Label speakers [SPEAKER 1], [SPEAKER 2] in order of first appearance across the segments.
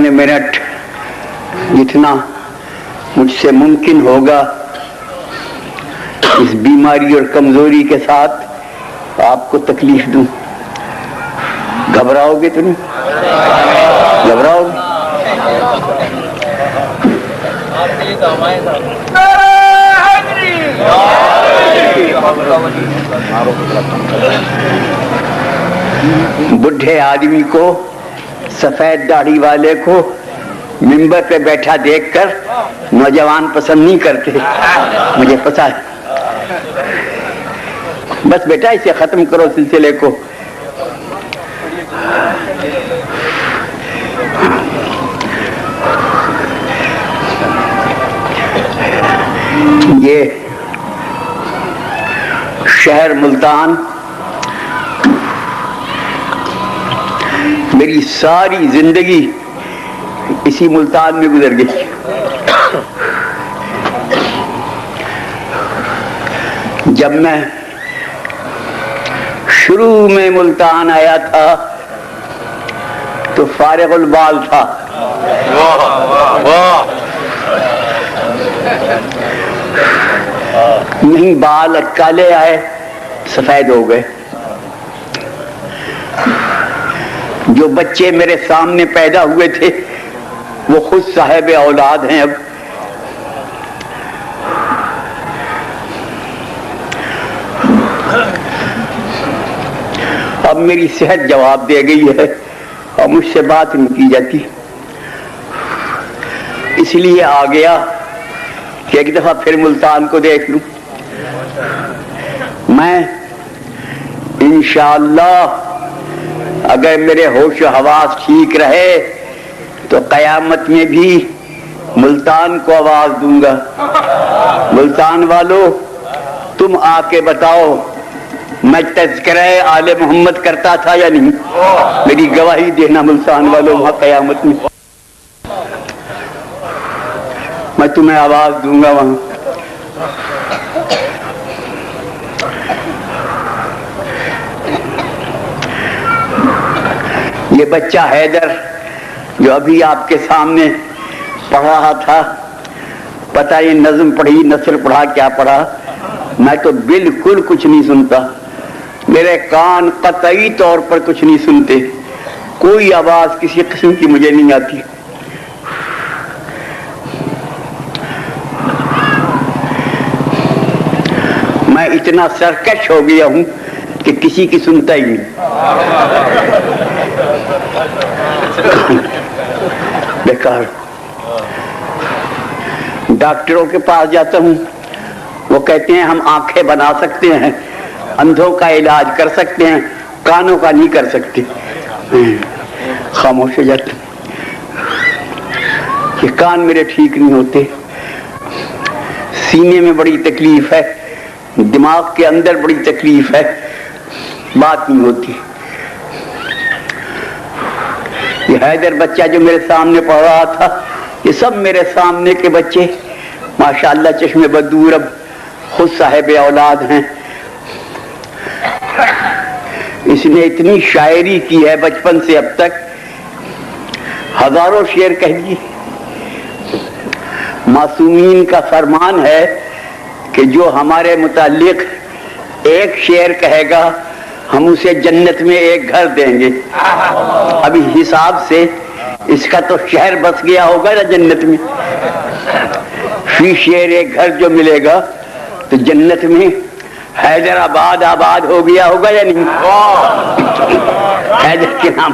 [SPEAKER 1] پونے minute جتنا مجھ سے ممکن ہوگا اس بیماری اور کمزوری کے ساتھ آپ کو تکلیف دوں. گھبراؤ گے تو نہیں؟ گھبراؤ گے؟ بڈھے آدمی کو، سفید داڑھی والے کو ممبر پہ بیٹھا دیکھ کر نوجوان پسند نہیں کرتے، مجھے پتا ہے. بس بیٹا اسے ختم کرو سلسلے کو. یہ شہر ملتان میری ساری زندگی اسی ملتان میں گزر گئی. جب میں شروع میں ملتان آیا تھا تو فارغ البال تھا. نہیں بال کالے آئے، سفید ہو گئے. جو بچے میرے سامنے پیدا ہوئے تھے وہ خود صاحب اولاد ہیں. اب میری صحت جواب دے گئی ہے اور مجھ سے بات نہیں کی جاتی. اس لیے آ گیا کہ ایک دفعہ پھر ملتان کو دیکھ لوں. میں انشاءاللہ اگر میرے ہوش و حواس ٹھیک رہے تو قیامت میں بھی ملتان کو آواز دوں گا. ملتان والو تم آ کے بتاؤ میں تذکرہ آل محمد کرتا تھا یا نہیں. میری گواہی دینا ملتان والو وہاں قیامت میں. میں تمہیں آواز دوں گا وہاں. یہ بچہ حیدر جو ابھی آپ کے سامنے پڑھ رہا تھا، پتہ یہ نظم پڑھی، نثر پڑھا، کیا پڑھا، میں تو بالکل کچھ نہیں سنتا. میرے کان قطعی طور پر کچھ نہیں سنتے. کوئی آواز کسی قسم کی مجھے نہیں آتی. میں اتنا سرکش ہو گیا ہوں کہ کسی کی سنتا ہی نہیں. بیکار. ڈاکٹروں کے پاس جاتا ہوں، وہ کہتے ہیں ہم آنکھیں بنا سکتے ہیں، اندھوں کا علاج کر سکتے ہیں، کانوں کا نہیں کر سکتے. خاموش ہو جاتے. یہ کان میرے ٹھیک نہیں ہوتے. سینے میں بڑی تکلیف ہے، دماغ کے اندر بڑی تکلیف ہے، بات نہیں ہوتی. یہ حیدر بچہ جو میرے سامنے پڑھ رہا تھا، یہ سب میرے سامنے کے بچے ماشاءاللہ چشم بدور اب خود صاحب اولاد ہیں. اس نے اتنی شاعری کی ہے بچپن سے اب تک، ہزاروں شعر کہہ دیے. معصومین کا فرمان ہے کہ جو ہمارے متعلق ایک شعر کہے گا ہم اسے جنت میں ایک گھر دیں گے. ابھی حساب سے اس کا تو شہر بس گیا ہوگا نا جنت میں. فی شعر ایک گھر جو ملے گا تو جنت میں حیدرآباد آباد ہو گیا ہوگا یا نہیں؟ حیدر کے نام.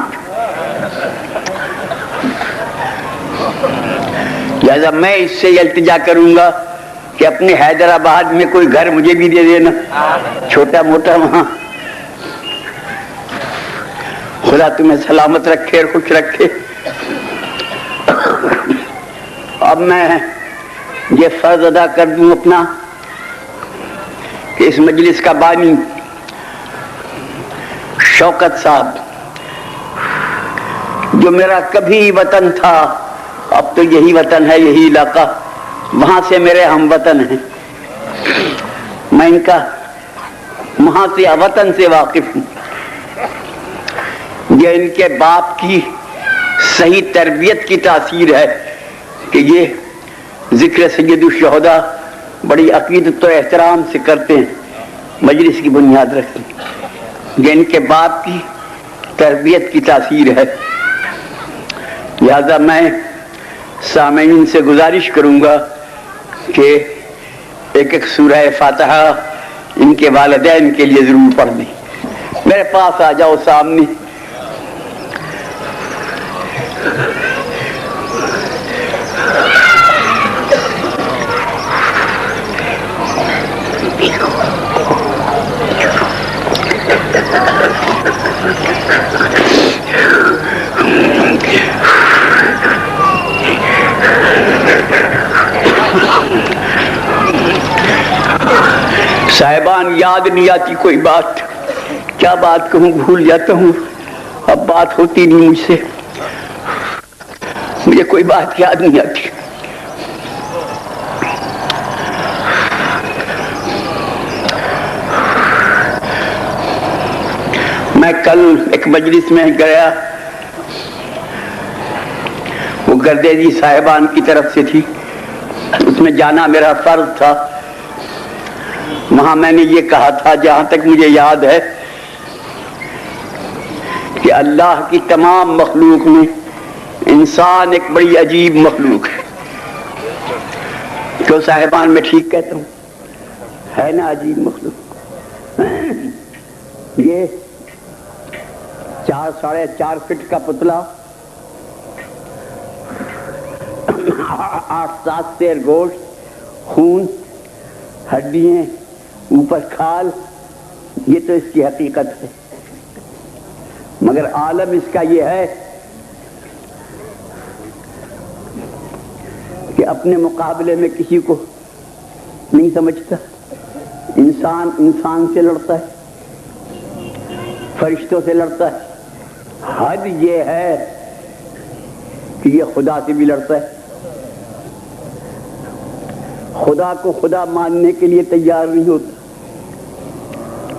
[SPEAKER 1] لہذا میں اس سے التجا کروں گا کہ اپنے حیدرآباد میں کوئی گھر مجھے بھی دے دینا، چھوٹا موٹا وہاں. خدا تمہیں سلامت رکھے اور خوش رکھے. اب میں یہ فرض ادا کر دوں اپنا کہ اس مجلس کا بانی شوکت صاحب جو میرا کبھی وطن تھا، اب تو یہی وطن ہے، یہی علاقہ، وہاں سے میرے ہم وطن ہیں. میں ان کا وہاں سے وطن سے واقف ہوں. یہ ان کے باپ کی صحیح تربیت کی تاثیر ہے کہ یہ ذکر سید الشہداء بڑی عقیدت و احترام سے کرتے ہیں، مجلس کی بنیاد رکھتے ہیں، یہ ان کے باپ کی تربیت کی تاثیر ہے۔ لہذا میں سامعین سے گزارش کروں گا کہ ایک ایک سورہ فاتحہ ان کے والدین کے لیے ضرور پڑھ دیں۔ میرے پاس آ جاؤ سامنے۔ صاحبان یاد نہیں آتی کوئی بات، کیا بات کہوں، بھول جاتا ہوں، اب بات ہوتی نہیں مجھ سے، مجھے کوئی بات یاد نہیں آتی۔ میں کل ایک مجلس میں گیا، وہ گردیزی صاحبان کی طرف سے تھی، اس میں جانا میرا فرض تھا۔ وہاں میں نے یہ کہا تھا، جہاں تک مجھے یاد ہے، کہ اللہ کی تمام مخلوق میں انسان ایک بڑی عجیب مخلوق ہے۔ تو صاحبان میں ٹھیک کہتا ہوں، ہے نا عجیب مخلوق؟ یہ 4 ساڑھے 4 فٹ کا پتلا، 8-7 سیر گوشت، خون، ہڈیاں، اوپر کھال، یہ تو اس کی حقیقت ہے۔ مگر عالم اس کا یہ ہے کہ اپنے مقابلے میں کسی کو نہیں سمجھتا، انسان انسان سے لڑتا ہے، فرشتوں سے لڑتا ہے، حد یہ ہے کہ یہ خدا سے بھی لڑتا ہے، خدا کو خدا ماننے کے لیے تیار نہیں ہوتا۔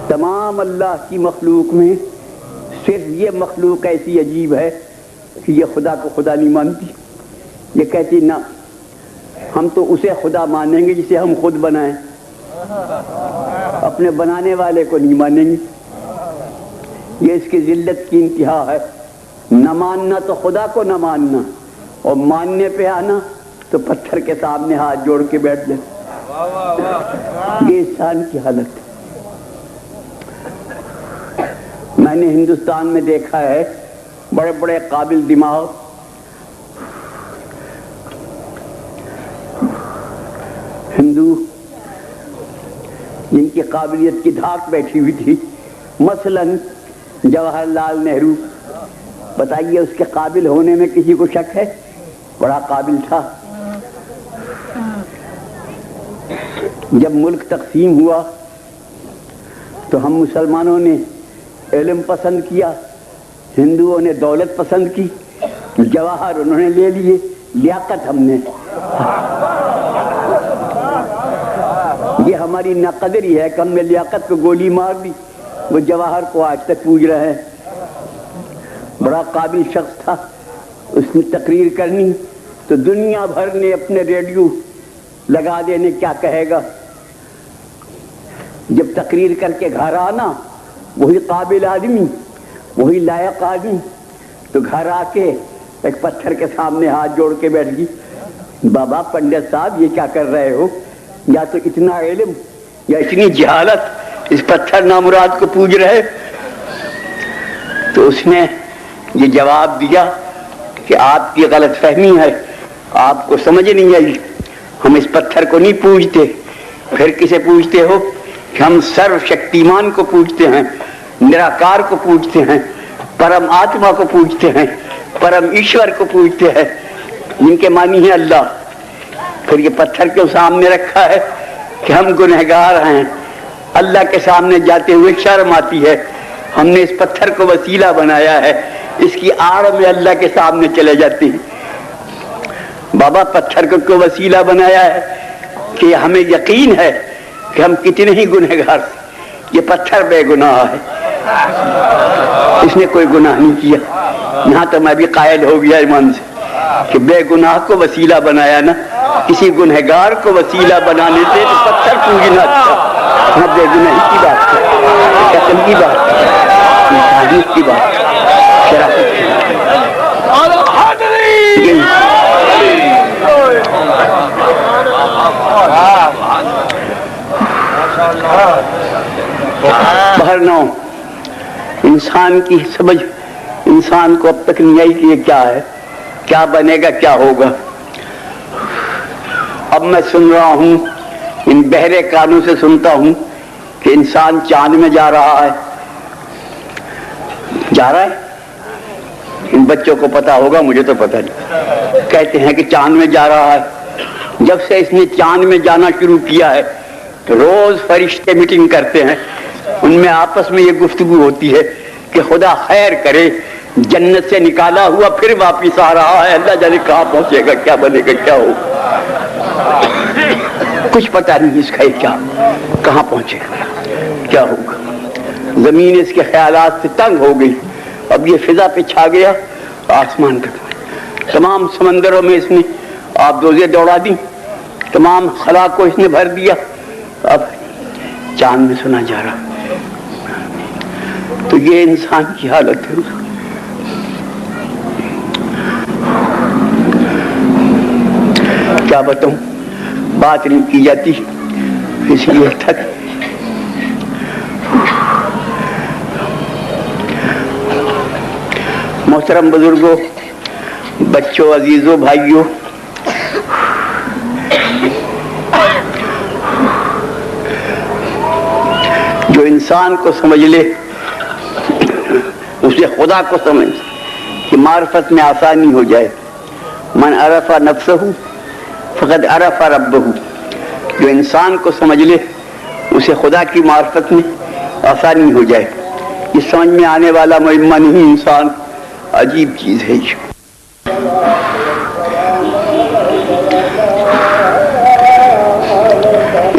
[SPEAKER 1] تمام اللہ کی مخلوق میں صرف یہ مخلوق ایسی عجیب ہے کہ یہ خدا کو خدا نہیں مانتی، یہ کہتی نہ، ہم تو اسے خدا مانیں گے جسے ہم خود بنائیں، اپنے بنانے والے کو نہیں مانیں گے۔ یہ اس کی ذلت کی انتہا ہے، نہ ماننا تو خدا کو نہ ماننا، اور ماننے پہ آنا تو پتھر کے سامنے ہاتھ جوڑ کے بیٹھ جائے۔ یہ انسان کی حالت ہے۔ میں نے ہندوستان میں دیکھا ہے بڑے بڑے قابل دماغ ہندو جن کی قابلیت کی دھاک بیٹھی ہوئی تھی، مثلا جواہر لال نہرو، بتائیے اس کے قابل ہونے میں کسی کو شک ہے؟ بڑا قابل تھا۔ جب ملک تقسیم ہوا تو ہم مسلمانوں نے علم پسند کیا، ہندوؤں نے دولت پسند کی، جواہر انہوں نے لے لیے، لیاقت ہم نے۔ یہ ہماری ناقدری ہے کہ ہم نے لیاقت کو گولی مار دی، وہ جواہر کو آج تک پوج رہے ہیں۔ بڑا قابل شخص تھا، اس نے تقریر کرنی تو دنیا بھر نے اپنے ریڈیو لگا دینے، کیا کہے گا؟ جب تقریر کر کے گھر آنا، وہی قابل آدمی، وہی لائق آدمی، تو گھر آ کے ایک پتھر کے سامنے ہاتھ جوڑ کے بیٹھ گئی، بابا پنڈت صاحب یہ کیا کر رہے ہو؟ یا تو اتنا علم یا اتنی جہالت، اس پتھر نامراد کو پوج رہے۔ تو اس نے یہ جواب دیا کہ آپ کی غلط فہمی ہے، آپ کو سمجھ نہیں آئی، ہم اس پتھر کو نہیں پوجتے۔ پھر کسے پوجتے ہو؟ کہ ہم سرو شکتیمان کو پوجتے ہیں، نراکار کو پوجتے ہیں، پرم آتما کو پوجتے ہیں، پرم ایشور کو پوجتے ہیں، جن کے معنی ہے اللہ۔ پھر یہ پتھر کے سامنے رکھا ہے کہ ہم گنہگار ہیں، اللہ کے سامنے جاتے ہوئے شرم آتی ہے، ہم نے اس پتھر کو وسیلہ بنایا ہے، اس کی آڑ میں اللہ کے سامنے چلے جاتے ہیں۔ بابا پتھر کو کیوں وسیلہ بنایا ہے؟ کہ ہمیں یقین ہے کہ ہم کتنے ہی گنہگار، یہ پتھر بے گناہ ہے، اس نے کوئی گناہ نہیں کیا. یہاں تو میں بھی قائل ہو گیا ایمان سے کہ بے گناہ کو وسیلہ بنایا نا, کسی گنہگار کو وسیلہ بنانے سے تو پتھر پوری نہ اچھا. ہاں بے گناہی کی بات ہے, قتل کی بات ہے, تاریخ کی بات ہے, شرافت کی بات ہے. بہر نو انسان کی سمجھ انسان کو اب تک نہیں آئی کہ یہ کیا ہے, کیا بنے گا, کیا ہوگا. اب میں سن رہا ہوں, ان بہرے کانوں سے سنتا ہوں کہ انسان چاند میں جا رہا ہے. جا رہا ہے, ان بچوں کو پتا ہوگا, مجھے تو پتا نہیں. کہتے ہیں کہ چاند میں جا رہا ہے. جب سے اس نے چاند میں جانا شروع کیا ہے تو روز فرشتے میٹنگ کرتے ہیں, ان میں آپس میں یہ گفتگو ہوتی ہے کہ خدا خیر کرے, جنت سے نکالا ہوا پھر واپس آ رہا ہے, اللہ جانے کہاں پہنچے گا, کیا بنے گا, کیا ہوگا. کچھ پتا نہیں اس کا کیا, کہاں پہنچے گا, کیا ہوگا. زمین اس کے خیالات سے تنگ ہو گئی. اب یہ فضا پہ چھا گیا, آسمان پہ تمام سمندروں میں اس نے آپ دوزے دوڑا دی, تمام خلا کو اس نے بھر دیا. اب چاند میں سنا جا رہا. تو یہ انسان کی حالت ہے. کیا بتاؤں, بات نہیں کی جاتی, اس لیے تھک. محترم بزرگوں, بچوں, عزیزوں, بھائیوں, جو انسان کو سمجھ لے, اسے خدا کو سمجھ کہ معرفت میں آسانی ہو جائے. من عرف نفسہ فقد عرف ربہ. جو انسان کو سمجھ لے اسے خدا کی معرفت میں آسانی ہو جائے. یہ سمجھ میں آنے والا معمہ نہیں انسان, عجیب چیز ہے.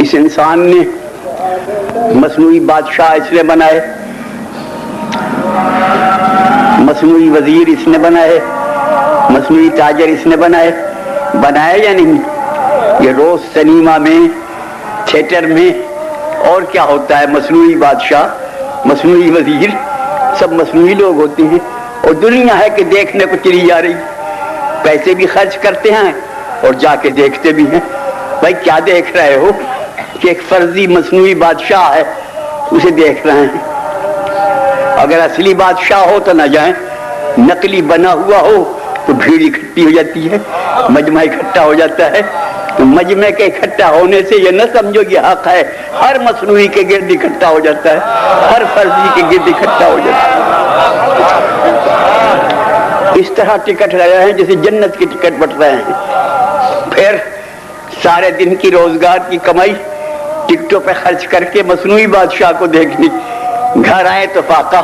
[SPEAKER 1] اس انسان نے مصنوعی بادشاہ اس نے بنائے, مصنوعی وزیر اس نے بنائے, مصنوعی تاجر اس نے بنائے. بنائے یا نہیں؟ یہ روز سنیما میں, تھیٹر میں اور کیا ہوتا ہے, مصنوعی بادشاہ, مصنوعی وزیر, سب مصنوعی لوگ ہوتے ہیں. اور دنیا ہے کہ دیکھنے کو چلی جا رہی, پیسے بھی خرچ کرتے ہیں اور جا کے دیکھتے بھی ہیں. بھائی کیا دیکھ رہے ہو کہ ایک فرضی مصنوعی بادشاہ ہے, اسے دیکھ رہے ہیں. اگر اصلی بادشاہ ہو تو نہ جائیں, نقلی بنا ہوا ہو تو بھیڑ اکٹھی ہو جاتی ہے, مجمع اکٹھا ہو جاتا ہے. تو مجمع کے اکٹھا ہونے سے یہ نہ سمجھو یہ حق ہے, ہر مصنوعی کے گرد اکٹھا ہو جاتا ہے, ہر فرضی کے گرد اکٹھا ہو جاتا ہے. اس طرح ٹکٹ لے رہے ہیں جیسے جنت کی ٹکٹ بٹ رہے ہیں. پھر سارے دن کی روزگار کی کمائی ٹکٹوں پہ خرچ کر کے مصنوعی بادشاہ کو دیکھنی, گھر آئے تو فاقہ.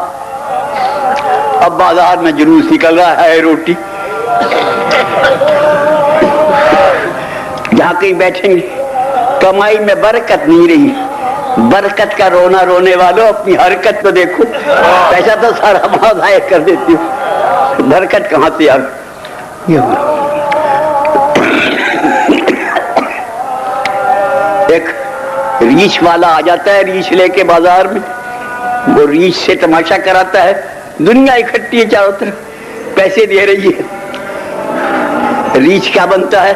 [SPEAKER 1] اب بازار میں جلوس نکل رہا ہے روٹی, جہاں کہیں بیٹھیں گے کمائی میں برکت نہیں رہی. برکت کا رونا رونے والوں اپنی حرکت کو دیکھو, پیسہ تو سارا وہاں ضائع کر دیتی ہو, برکت کہاں سے آ گئی. ایک ریچھ والا آ جاتا ہے ریچھ لے کے بازار میں, وہ ریچھ سے تماشا کراتا ہے, دنیا اکٹھی ہے چاروں طرف, پیسے دے رہی ہے. ریچھ کیا بنتا ہے,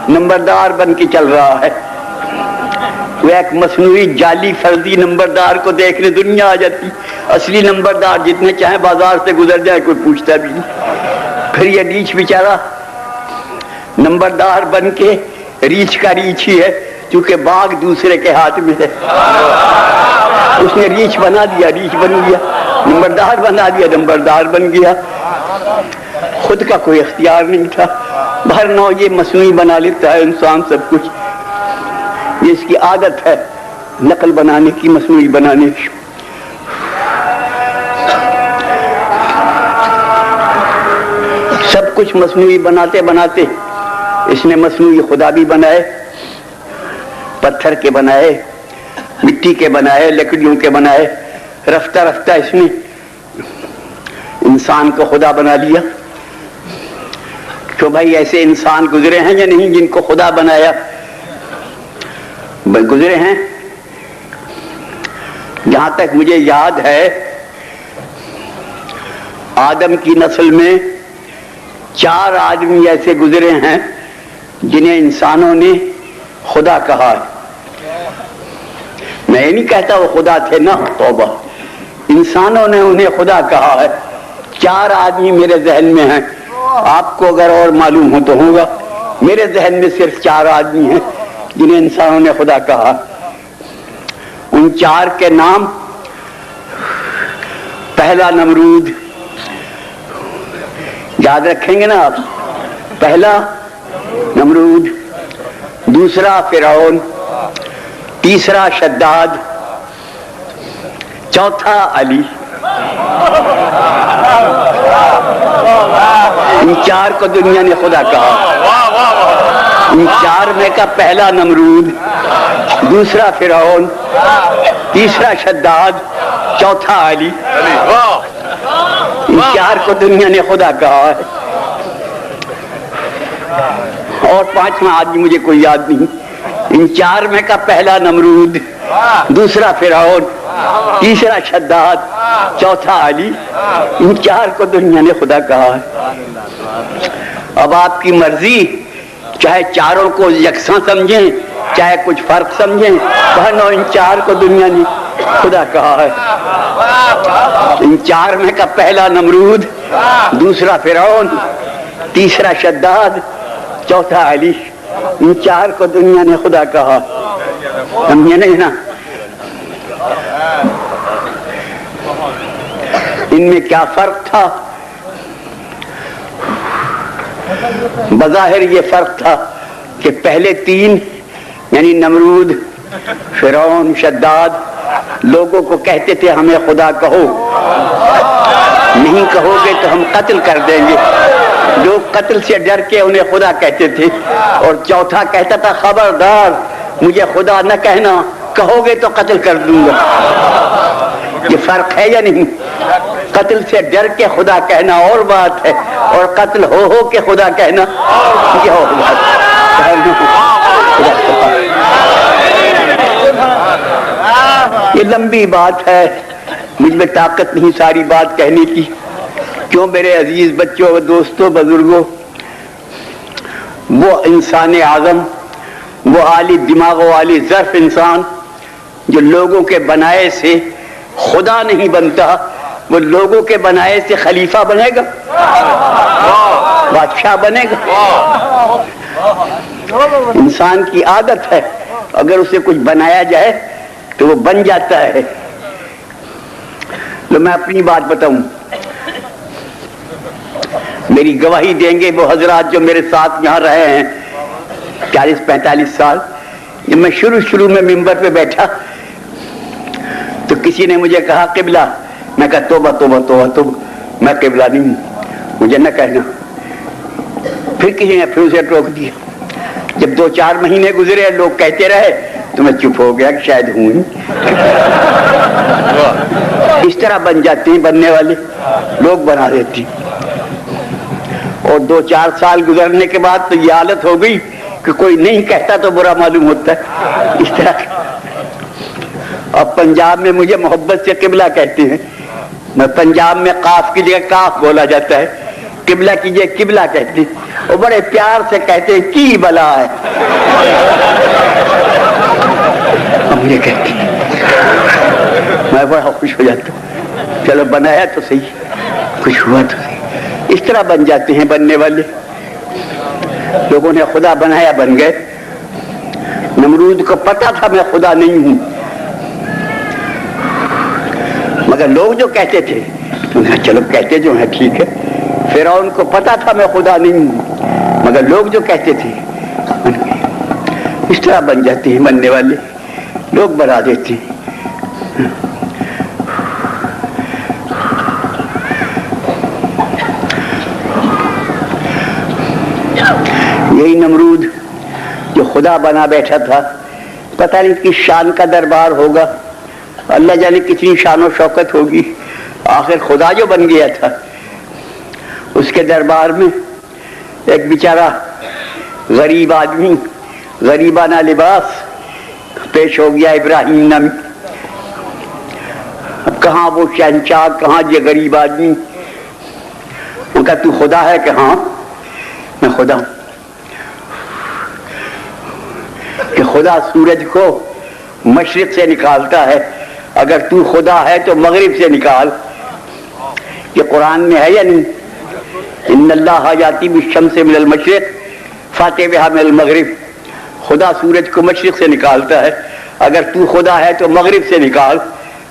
[SPEAKER 1] نمبردار بن کے چل رہا ہے. وہ ایک مصنوعی جعلی فرضی نمبردار کو دیکھنے دنیا آ جاتی. اصلی نمبردار جتنے چاہیں بازار سے گزر جائے کوئی پوچھتا بھی نہیں. پھر یہ ریچھ بیچارہ نمبردار بن کے, ریچھ کا ریچھ ہی ہے کیونکہ باغ دوسرے کے ہاتھ میں ہے. اس نے ریچھ بنا دیا, ریچھ بن گیا, نمبردار بنا دیا, نمبردار بن گیا. خود کا کوئی اختیار نہیں تھا. بہر نو یہ مصنوعی بنا لیتا ہے انسان سب کچھ. یہ اس کی عادت ہے نقل بنانے کی, مصنوعی بنانے کی. سب کچھ مصنوعی بناتے بناتے اس نے مصنوعی خدا بھی بنائے, پتھر کے بنائے, مٹی کے بنائے, لکڑیوں کے بنائے, رفتہ رفتہ اس نے انسان کو خدا بنا لیا. تو بھائی ایسے انسان گزرے ہیں یا نہیں جن کو خدا بنایا؟ گزرے ہیں. جہاں تک مجھے یاد ہے آدم کی نسل میں 4 آدمی ایسے گزرے ہیں جنہیں انسانوں نے خدا کہا ہے. میں یہ نہیں کہتا وہ خدا تھے نا، توبہ، انسانوں نے انہیں خدا کہا ہے. 4 آدمی میرے ذہن میں ہیں، آپ کو اگر اور معلوم ہو تو ہوگا. میرے ذہن میں صرف 4 آدمی ہیں جنہیں انسانوں نے خدا کہا. ان 4 کے نام: پہلا نمرود، یاد رکھیں گے نا آپ؟ پہلا نمرود، دوسرا فرعون، تیسرا شداد، چوتھا علی. ان 4 کو دنیا نے خدا کہا. ان 4 میں کا پہلا نمرود، دوسرا فرعون، تیسرا شداد، چوتھا علی. ان 4 کو دنیا نے خدا کہا ہے. اور 5واں آدمی مجھے کوئی یاد نہیں. ان 4 میں کا پہلا نمرود، دوسرا فرعون، تیسرا شداد، چوتھا علی. ان 4 کو دنیا نے خدا کہا ہے. اب آپ کی مرضی، چاہے 4 کو یکساں سمجھیں چاہے کچھ فرق سمجھیں، کہنا ان 4 کو دنیا نے خدا کہا ہے. ان 4 میں کا پہلا نمرود، دوسرا فرعون، تیسرا شداد، چوتھا علی. ان 4 کو دنیا نے خدا کہا. سمجھے نہیں نا؟ ان میں کیا فرق تھا؟ بظاہر یہ فرق تھا کہ پہلے 3 یعنی نمرود، فرعون، شداد لوگوں کو کہتے تھے ہمیں خدا کہو، نہیں کہو گے تو ہم قتل کر دیں گے. لوگ قتل سے ڈر کے انہیں خدا کہتے تھے. اور چوتھا کہتا تھا خبردار مجھے خدا نہ کہنا، کہو گے تو قتل کر دوں گا. یہ فرق ہے یا نہیں؟ قتل سے ڈر کے خدا کہنا اور بات ہے، اور قتل ہو کے خدا کہنا یہ اور بات ہے. یہ لمبی بات ہے، مجھ میں طاقت نہیں ساری بات کہنے کی. کیوں میرے عزیز بچوں، دوستوں، بزرگوں، وہ انسان اعظم، وہ عالی دماغ و عالی ظرف انسان جو لوگوں کے بنائے سے خدا نہیں بنتا، وہ لوگوں کے بنائے سے خلیفہ بنے گا، بادشاہ بنے گا. انسان کی عادت ہے اگر اسے کچھ بنایا جائے تو وہ بن جاتا ہے. تو میں اپنی بات بتاؤں، میری گواہی دیں گے وہ حضرات جو میرے ساتھ یہاں رہے ہیں 40-45 سال. جب میں شروع میں ممبر پہ بیٹھا تو کسی نے مجھے کہا قبلہ. میں کہا توبہ توبہ توبہ توبہ، میں قبلہ نہیں ہوں، مجھے نہ کہنا. پھر کسی نے پھر اسے ٹوک دیا. جب 2-4 مہینے گزرے لوگ کہتے رہے تو میں چپ ہو گیا کہ شاید ہوں ہی. اس طرح بن جاتے ہیں بننے والے لوگ، بنا دیتے ہیں. اور 2-4 سال گزرنے کے بعد تو یہ حالت ہو گئی کہ کوئی نہیں کہتا تو برا معلوم ہوتا ہے. اس طرح. اب پنجاب میں مجھے محبت سے قبلہ کہتے ہیں. میں پنجاب میں قاف کی جگہ کاف بولا جاتا ہے، قبلہ کی جگہ قبلہ کہتے ہیں. وہ بڑے پیار سے کہتے ہیں کی بلا ہے. مجھے کہتے ہیں میں بڑا خوش ہو جاتا ہوں. چلو بنایا تو صحیح، خوش ہوا تو صحیح. اس طرح بن جاتے ہیں بننے والے. لوگوں نے خدا بنایا، بن گئے. نمرود کو پتا تھا میں خدا نہیں ہوں، مگر لوگ جو کہتے تھے چلو کہتے جو ہیں ٹھیک ہے. فرعون کو پتا تھا میں خدا نہیں ہوں، مگر لوگ جو کہتے تھے. اس طرح بن جاتے ہیں بننے والے لوگ، بنا دیتے ہیں. یہی نمرود جو خدا بنا بیٹھا تھا، پتہ نہیں کس شان کا دربار ہوگا. اللہ جانے کتنی شان و شوکت ہوگی. آخر خدا جو بن گیا تھا اس کے دربار میں ایک بیچارہ غریب آدمی غریبانہ لباس پیش ہو گیا ابراہیم نامی. اب کہاں وہ شہنشاہ, کہاں یہ غریب آدمی؟ ان کا تو خدا ہے کہ ہاں میں خدا ہوں. کہ خدا سورج کو مشرق سے نکالتا ہے, اگر تو خدا ہے تو مغرب سے نکال. یہ قرآن میں ہے یا نہیں؟ ان اللہ یاتی بالشمس من المشرق فاتی بہا من المغرب. خدا سورج کو مشرق سے نکالتا ہے, اگر تو خدا ہے تو مغرب سے نکال.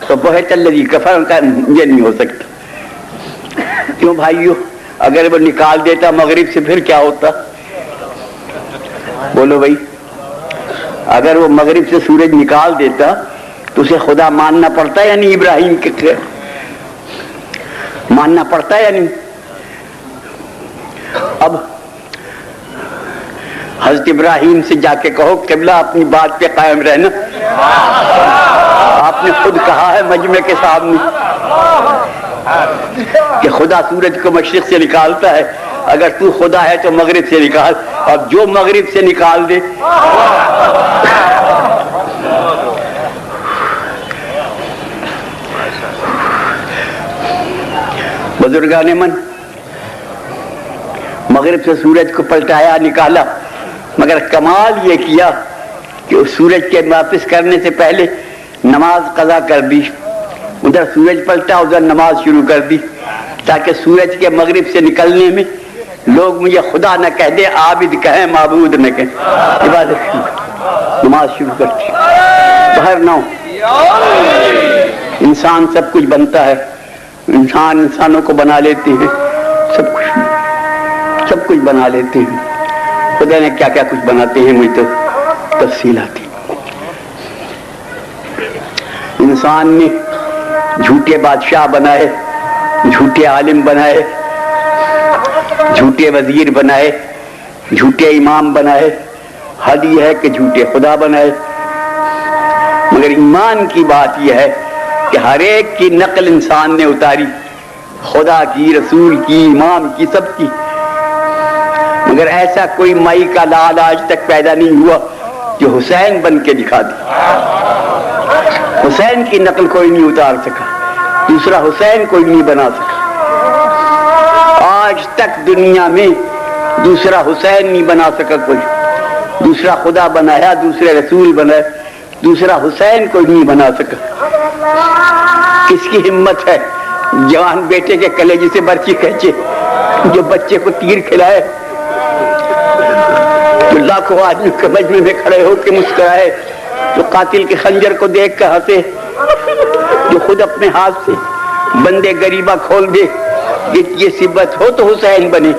[SPEAKER 1] تو بہت الذی کفر کا یہ نہیں ہو سکتا. کیوں بھائیو؟ اگر وہ نکال دیتا مغرب سے پھر کیا ہوتا؟ بولو بھائی, اگر وہ مغرب سے سورج نکال دیتا تو اسے خدا ماننا پڑتا یا نہیں؟ ابراہیم کے ماننا پڑتا یا نہیں؟ اب حضرت ابراہیم سے جا کے کہو قبلہ اپنی بات پہ قائم رہنا. آپ نے خود کہا ہے مجمع کے سامنے کہ خدا سورج کو مشرق سے نکالتا ہے, اگر تو خدا ہے تو مغرب سے نکال. اب جو مغرب سے نکال دے بزرگان من مغرب سے سورج کو پلٹایا نکالا, مگر کمال یہ کیا کہ اس سورج کے واپس کرنے سے پہلے نماز قضا کر دی. ادھر سورج پلٹا, ادھر نماز شروع کر دی, تاکہ سورج کے مغرب سے نکلنے میں لوگ مجھے خدا نہ کہہ دے, عابد کہیں معبود نہ کہیں. عبادت نماز شروع کر دی. باہر نہ ہو. انسان سب کچھ بنتا ہے, انسان انسانوں کو بنا لیتے ہیں, سب کچھ بنا لیتے ہیں. خدا نے کیا کیا کچھ بناتے ہیں مجھے تو تفصیل آتی. انسان نے جھوٹے بادشاہ بنائے, جھوٹے عالم بنائے, جھوٹے وزیر بنائے, جھوٹے امام بنائے. حد یہ ہے کہ جھوٹے خدا بنائے. مگر ایمان کی بات یہ ہے کہ ہر ایک کی نقل انسان نے اتاری, خدا کی, رسول کی, امام کی, سب کی. مگر ایسا کوئی مائی کا لال آج تک پیدا نہیں ہوا جو حسین بن کے دکھا دی. حسین کی نقل کوئی نہیں اتار سکا, دوسرا حسین کوئی نہیں بنا سکا. آج تک دنیا میں دوسرا حسین نہیں بنا سکا کوئی. دوسرا خدا بنایا, دوسرے رسول بنائے, دوسرا حسین کوئی نہیں بنا سکا. کس کی ہمت ہے جوان بیٹے کے کلیجے سے برچی کھینچے, جو بچے کو تیر کھلائے, جو لاکھوں آدمی کے مجمع میں کھڑے ہو کے مسکرائے, جو قاتل کے خنجر کو دیکھ کر ہنسے, جو خود اپنے ہاتھ سے بندے غریبہ کھول دے. یہ صفت ہو تو حسین بنے.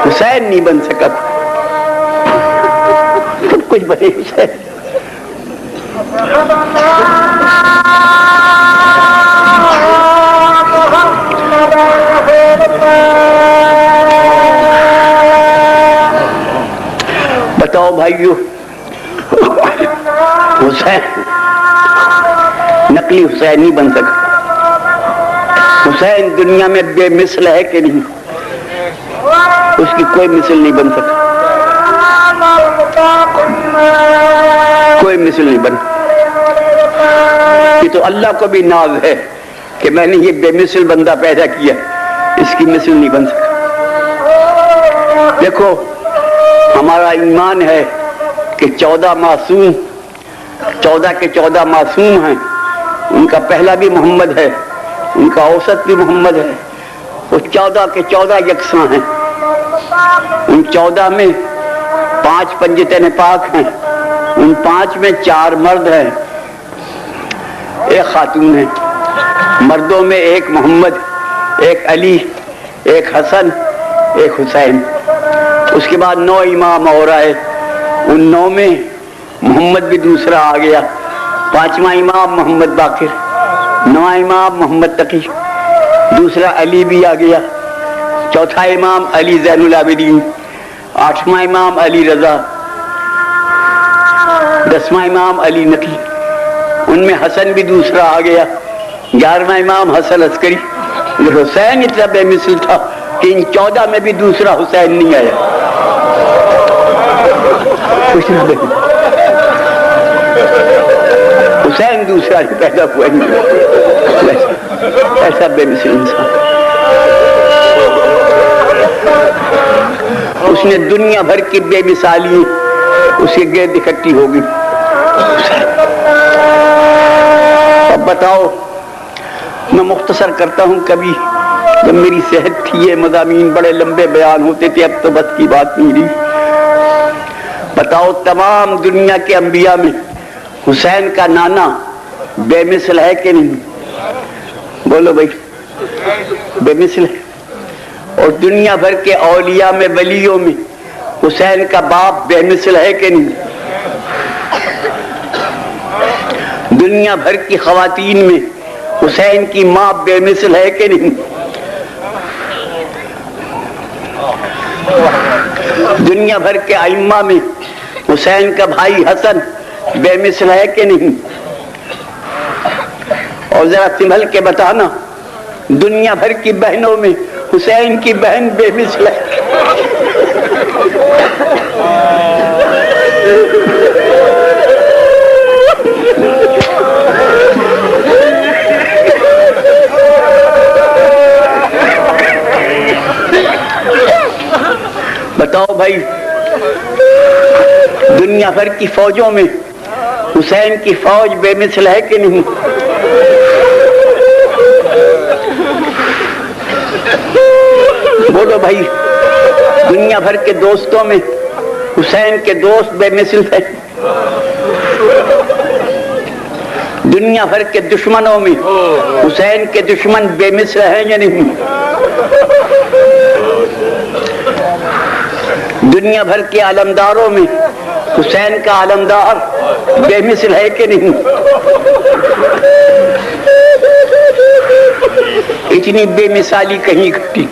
[SPEAKER 1] حسین نہیں بن سکا, سب کچھ بنے حسین. بتاؤ بھائیو, حسین نقلی حسین نہیں بن سکا. حسین دنیا میں بے مثل ہے کہ نہیں؟ اس کی کوئی مثل نہیں بن سکا, کوئی مثل نہیں بنا. یہ تو اللہ کو بھی ناز ہے کہ میں نے یہ بے مثل بندہ پیدا کیا, اس کی مثل نہیں بن سکا. دیکھو ہمارا ایمان ہے کہ 14 معصوم, 14 کے 14 معصوم ہیں. ان کا پہلا بھی محمد ہے, ان کا اوسط بھی محمد ہے. وہ 14 کے 14 یکساں ہیں. ان 14 میں 5 پنجتن پاک ہیں, ان 5 میں 4 مرد ہیں, 1 خاتون ہے. مردوں میں 1 محمد, 1 علی, 1 حسن, 1 حسین. اس کے بعد 9 امام اور آئے. ان 9 میں محمد بھی دوسرا آ گیا. 5واں امام محمد باقر, 9واں امام محمد تقی, دوسرا علی بھی آ گیا. 4تھا امام علی زین العابدین, 8واں امام علی رضا, 10واں امام علی نقی. ان ان میں حسن بھی دوسرا آ گیا، 11واں امام حسن عسکری۔ حسین اتنا بے مثل تھا کہ ان 14 میں بھی دوسرا حسین نہیں آیا۔ حسین دوسرا پیدا ہوا ہی نہیں، ایسا بے مثل انسان۔ اس نے دنیا بھر کی بے مثالی اس کے گرد اکٹھی ہو گئی۔ اب بتاؤ، میں مختصر کرتا ہوں، کبھی جب میری صحت تھی یہ مضامین بڑے لمبے بیان ہوتے تھے، اب تو بس کی بات نہیں رہی۔ بتاؤ، تمام دنیا کے انبیاء میں حسین کا نانا بے مثل ہے کہ نہیں؟ بولو بھائی، بے مثل ہے۔ اور دنیا بھر کے اولیاء میں، ولیوں میں حسین کا باپ بے مثل ہے کہ نہیں؟ دنیا بھر کی خواتین میں حسین کی ماں بے مثل ہے کہ نہیں؟ دنیا بھر کے ائمہ میں حسین کا بھائی حسن بے مثل ہے کہ نہیں؟ اور ذرا سنبھل کے بتانا، دنیا بھر کی بہنوں میں حسین کی بہن بے مثل ہے۔ بتاؤ بھائی، دنیا بھر کی فوجوں میں حسین کی فوج بے مثل ہے کہ نہیں؟ بولو بھائی، دنیا بھر کے دوستوں میں حسین کے دوست بے مثل ہے؟ دنیا بھر کے دشمنوں میں حسین کے دشمن بے مثل ہیں یا نہیں؟ دنیا بھر کے علمداروں میں حسین کا علمدار بے مثل ہے کہ نہیں؟ اتنی بے مثالی کہیں گھٹی۔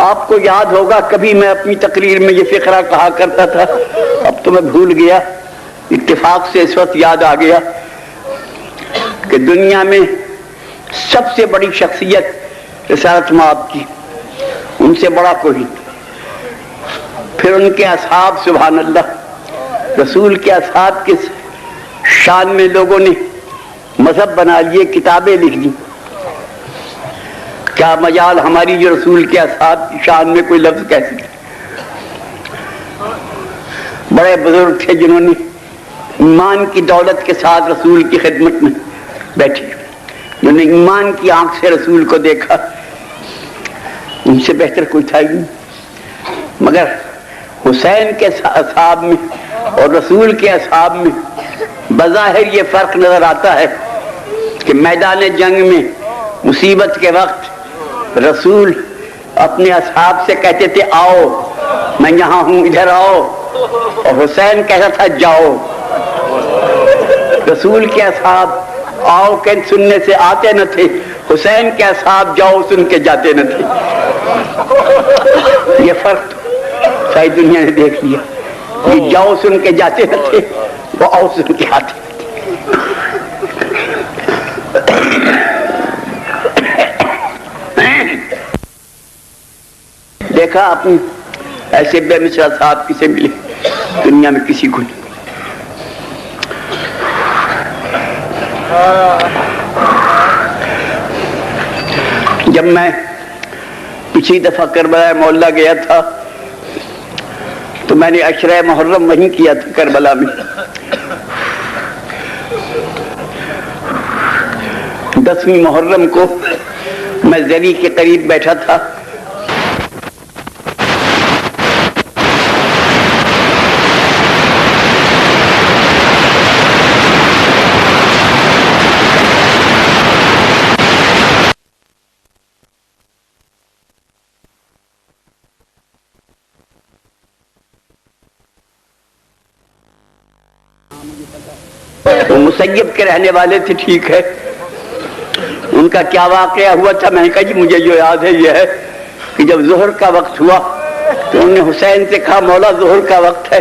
[SPEAKER 1] آپ کو یاد ہوگا کبھی میں اپنی تقریر میں یہ فقرہ کہا کرتا تھا، اب تو میں بھول گیا، اتفاق سے اس وقت یاد آ گیا کہ دنیا میں سب سے بڑی شخصیت رسالت مآب کی، ان سے بڑا کوئی، پھر ان کے اصحاب، سبحان اللہ، رسول کے اصحاب کے شان میں لوگوں نے مذہب بنا لیے، کتابیں لکھ لی۔ کیا مجال ہماری جو رسول کے اصحاب کی شان میں کوئی لفظ کہہ سکے؟ بڑے بزرگ تھے جنہوں نے ایمان کی دولت کے ساتھ رسول کی خدمت میں بیٹھے، جنہوں نے ایمان کی آنکھ سے رسول کو دیکھا، ان سے بہتر کوئی تھا ہی نہیں۔ مگر حسین کے اصحاب میں اور رسول کے اصحاب میں بظاہر یہ فرق نظر آتا ہے کہ میدان جنگ میں مصیبت کے وقت رسول اپنے اصحاب سے کہتے تھے آؤ، میں یہاں ہوں، ادھر آؤ، اور حسین کہتا تھا جاؤ۔ رسول کے اصحاب آؤ کہ سننے سے آتے نہ تھے، حسین کے اصحاب جاؤ سن کے جاتے نہ تھے۔ یہ فرق ساری دنیا نے دیکھ لیا، یہ جاؤ سن کے جاتے نہ تھے، وہ آؤ سن کے آتے۔ دیکھا اپنی ایسے بے مثال صاحب کسے ملے دنیا میں؟ کسی کو نہیں۔ جب میں پچھلی دفعہ کربلا معلیٰ گیا تھا تو میں نے عشرہ محرم وہیں کیا تھا کربلا میں۔ 10ویں محرم کو میں زری کے قریب بیٹھا تھا، وہ مسیب کے رہنے والے تھے، ٹھیک ہے، ان کا کیا واقعہ ہوا تھا میں نے کہا جی مجھے جو یاد ہے یہ ہے کہ جب ظہر کا وقت ہوا تو انہوں نے حسین سے کہا مولا ظہر کا وقت ہے۔